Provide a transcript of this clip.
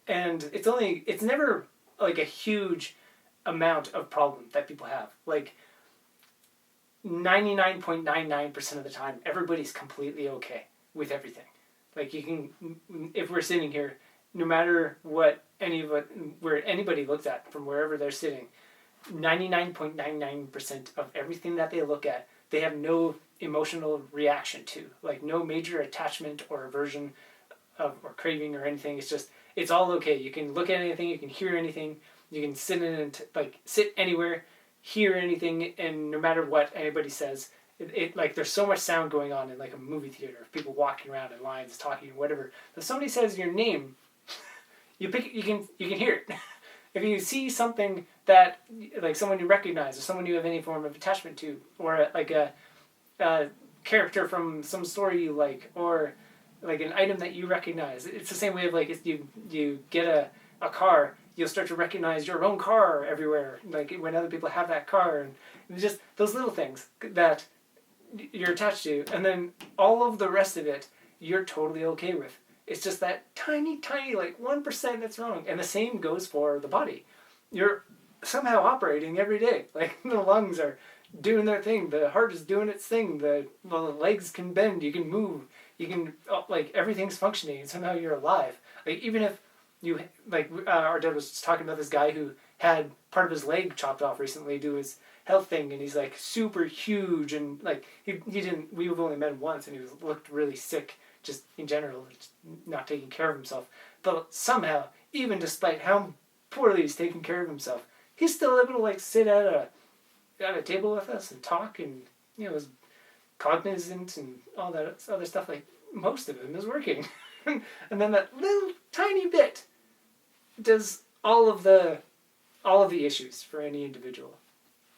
and it's never like a huge amount of problem that people have. Like 99.99% of the time, everybody's completely okay with everything. Like you can, if we're sitting here, no matter what where anybody looks at from wherever they're sitting, 99.99% of everything that they look at, they have no emotional reaction to, like no major attachment or aversion or craving or anything. It's just, it's all okay. You can look at anything, you can hear anything, you can sit in and sit anywhere, hear anything, and no matter what anybody says, like there's so much sound going on in like a movie theater, people walking around in lines, talking, whatever. If somebody says your name, you can hear it. If you see something that like someone you recognize or someone you have any form of attachment to, or like a character from some story you like, or like an item that you recognize, it's the same way of like if you get a car, you'll start to recognize your own car everywhere, like when other people have that car, and just those little things that you're attached to, and then all of the rest of it you're totally okay with. It's just that tiny like 1% that's wrong. And the same goes for the body. You're somehow operating every day. Like the lungs are doing their thing, the heart is doing its thing, the legs can bend, you can move, you can, like everything's functioning, and somehow you're alive. Like even if you, like our dad was talking about this guy who had part of his leg chopped off recently to do his health thing, and he's like super huge, and like he didn't, we've only met him once, and he looked really sick just in general, just not taking care of himself. But somehow, even despite how poorly he's taking care of himself, he's still able to like sit at a table with us and talk, and is cognizant and all that other stuff. Like most of him is working, and then that little tiny bit does all of the issues for any individual.